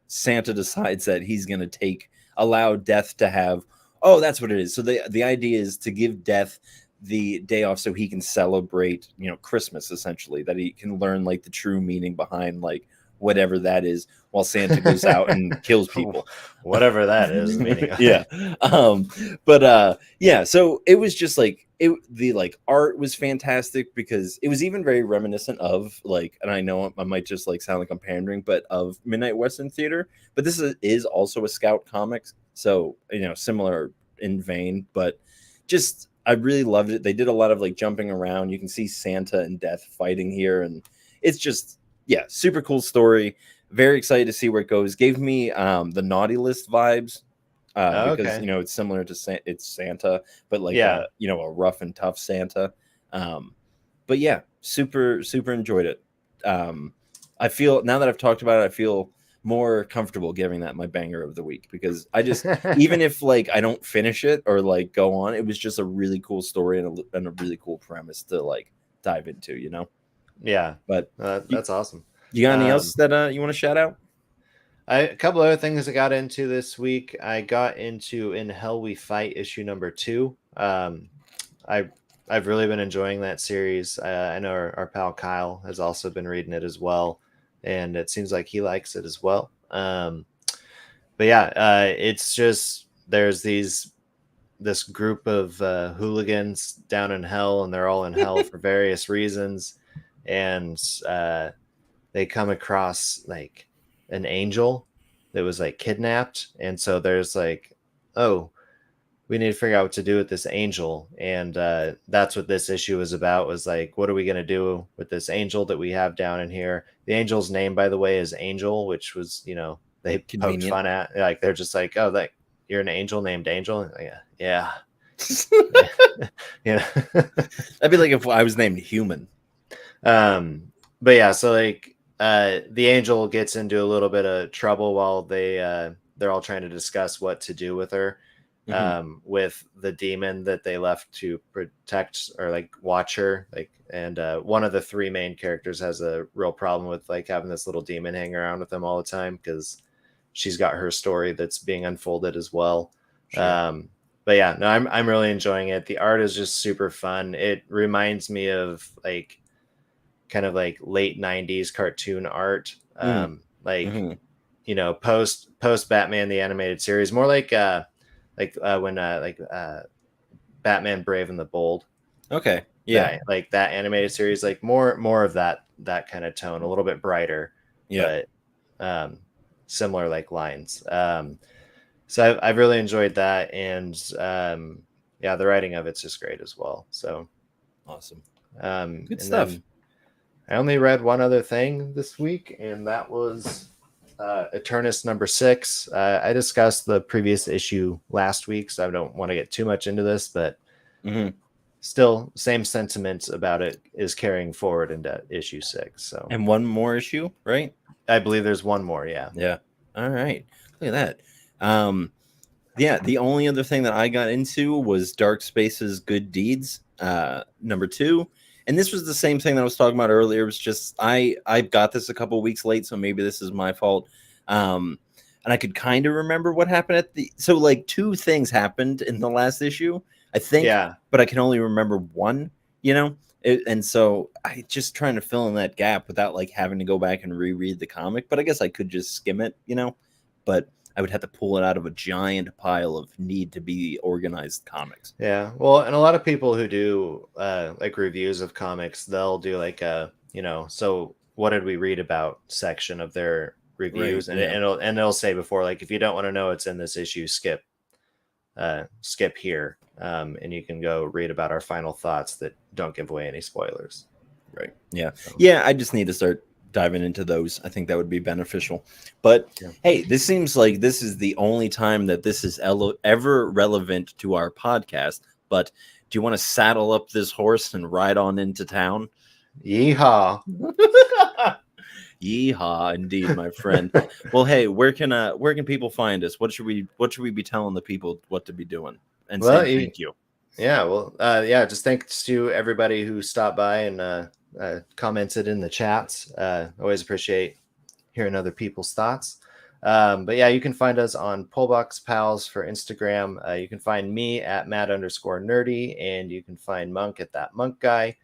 Santa decides that he's going to allow Death to have, oh, that's what it is. So the idea is to give Death the day off so he can celebrate, Christmas, essentially, that he can learn like the true meaning behind like whatever that is, while Santa goes out and kills people. Whatever that is, meaning. Yeah. Yeah. So it was just like, the like art was fantastic because it was even very reminiscent of like, and I know I might just like sound like I'm pandering, but of Midnight Western Theater. But this is also a Scout Comics, so similar in vein. But just I really loved it. They did a lot of like jumping around. You can see Santa and Death fighting here, and it's just super cool story. Very excited to see where it goes. Gave me the Naughty List vibes. Because Okay. it's similar to it's Santa, but like Yeah. a rough and tough Santa. But yeah, super enjoyed it. I feel now that I've talked about it, I feel more comfortable giving that my banger of the week because I just even if like I don't finish it or like go on, it was just a really cool story and a really cool premise to like dive into, Yeah. But That's awesome. You got anything else that you want to shout out? A couple other things I got into this week. I got into In Hell We Fight issue number 2. I've really been enjoying that series. I know our pal Kyle has also been reading it as well, and it seems like he likes it as well. But yeah, it's just there's this group of hooligans down in hell, and they're all in hell for various reasons, and they come across like an angel that was like kidnapped, and so there's like, oh, we need to figure out what to do with this angel, and that's what this issue is about. Was like, what are we going to do with this angel that we have down in here? The angel's name, by the way, is Angel, which was they poked fun at. Like they're just like, oh, like you're an angel named Angel. Like, yeah. Yeah. That'd be like if I was named Human. But yeah, so like the angel gets into a little bit of trouble while they're all trying to discuss what to do with her. With the demon that they left to protect or like watch her, like, and one of the 3 main characters has a real problem with like having this little demon hang around with them all the time because she's got her story that's being unfolded as well. Sure. But yeah, no, I'm really enjoying it. The art is just super fun. It reminds me of like kind of like late 90s cartoon art, post Batman the animated series, more like when Batman Brave and the Bold. Okay. Yeah. Like that animated series, like more of that kind of tone, a little bit brighter, but similar like lines. So I've really enjoyed that, and the writing of it's just great as well. So awesome. Good stuff. I only read one other thing this week, and that was Eternus number 6. I discussed the previous issue last week, so I don't want to get too much into this, but still, same sentiments about it is carrying forward into issue 6. So, and one more issue, right? I believe there's one more. Yeah. All right. Look at that. The only other thing that I got into was Dark Space's Good Deeds, number 2. And this was the same thing that I was talking about earlier. It was just I got this a couple weeks late, so maybe this is my fault. And I could kind of remember what happened so like 2 things happened in the last issue, I think. Yeah. But I can only remember one, and so I just trying to fill in that gap without like having to go back and reread the comic. But I guess I could just skim it, but I would have to pull it out of a giant pile of need to be organized comics. Yeah. Well, and a lot of people who do like reviews of comics, they'll do like a, so what did we read about section of their reviews. Right, and they'll say before, like, if you don't want to know what's in this issue, skip here. And you can go read about our final thoughts that don't give away any spoilers. Right. Yeah. So. Yeah. I just need to start diving into those. I think that would be beneficial. But hey, this seems like this is the only time that this is ever relevant to our podcast. But do you want to saddle up this horse and ride on into town? Yeehaw. Yeehaw, indeed, my friend. Well, hey, where can people find us? What should we be telling the people what to be doing? And saying thank you. Yeah, well, just thanks to everybody who stopped by and commented in the chats. Always appreciate hearing other people's thoughts. But yeah, you can find us on pullboxpals for Instagram. You can find me at Matt_nerdy, and you can find Monk at that Monk guy.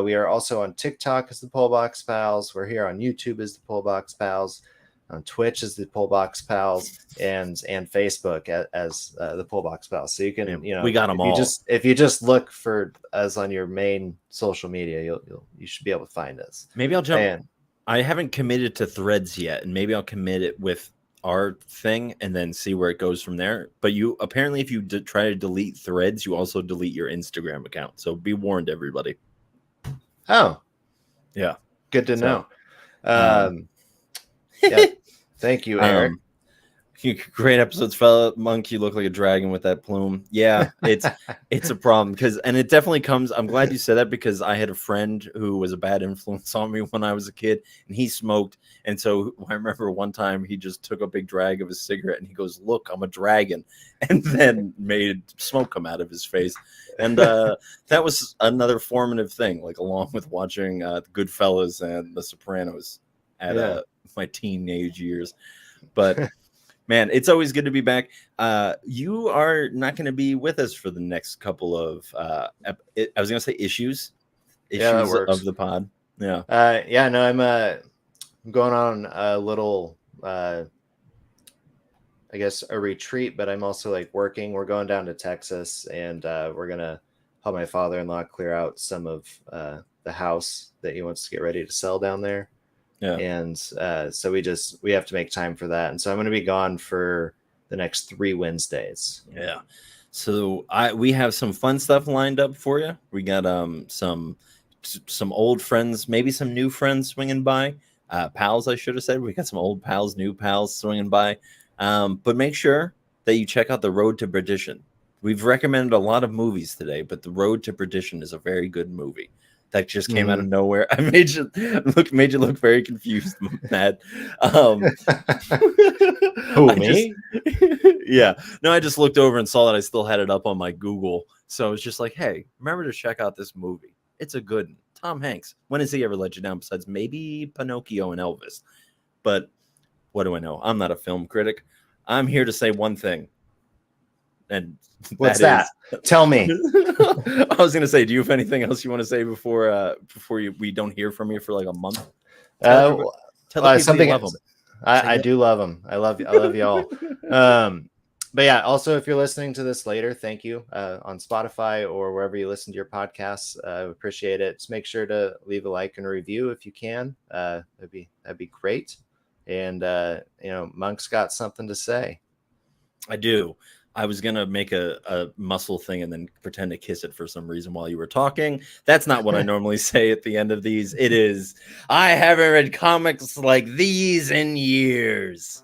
We are also on TikTok as the Pullbox Pals. We're here on YouTube as the Pullbox Pals. On Twitch is the pullboxpals, and Facebook as the pullboxpals. So you can, we got them all. If you just look for us on your main social media, you should be able to find us. Maybe I'll jump. I haven't committed to Threads yet, and maybe I'll commit it with our thing and then see where it goes from there. But you apparently, if you try to delete Threads, you also delete your Instagram account. So be warned, everybody. Oh, yeah, good to know. Yeah. Thank you, Eric. Great episodes, fella. Monk, you look like a dragon with that plume. Yeah, it's a problem and it definitely comes. I'm glad you said that because I had a friend who was a bad influence on me when I was a kid, and he smoked. And so I remember one time he just took a big drag of his cigarette and he goes, "Look, I'm a dragon," and then made smoke come out of his face. And that was another formative thing, like along with watching Goodfellas and The Sopranos at my teenage years. But man, it's always good to be back. You are not going to be with us for the next couple of I was going to say issues of the pod. No, I'm going on a little I guess a retreat, but I'm also like working. We're going down to Texas, and we're going to help my father-in-law clear out some of the house that he wants to get ready to sell down there. Yeah. And so we have to make time for that. And so I'm going to be gone for the next 3 Wednesdays. Yeah. So we have some fun stuff lined up for you. We got some old friends, maybe some new friends swinging by. Pals, I should have said. We got some old pals, new pals swinging by. But make sure that you check out The Road to Perdition. We've recommended a lot of movies today, but The Road to Perdition is a very good movie. That just came out of nowhere. I made you look very confused, Matt. Me? Yeah. No, I just looked over and saw that I still had it up on my Google. So it's just like, hey, remember to check out this movie. It's a good one. Tom Hanks. When has he ever let you down besides maybe Pinocchio and Elvis? But what do I know? I'm not a film critic. I'm here to say one thing. And what's that? Tell me. I was going to say, do you have anything else you want to say before we don't hear from you for like a month? Tell something. You love them. I do love them. I love y'all. But yeah, also if you're listening to this later, thank you on Spotify or wherever you listen to your podcasts. I appreciate it. Just make sure to leave a like and a review if you can. That'd be great. And Monk's got something to say. I do. I was going to make a muscle thing and then pretend to kiss it for some reason while you were talking. That's not what I normally say at the end of these. It is, I haven't read comics like these in years.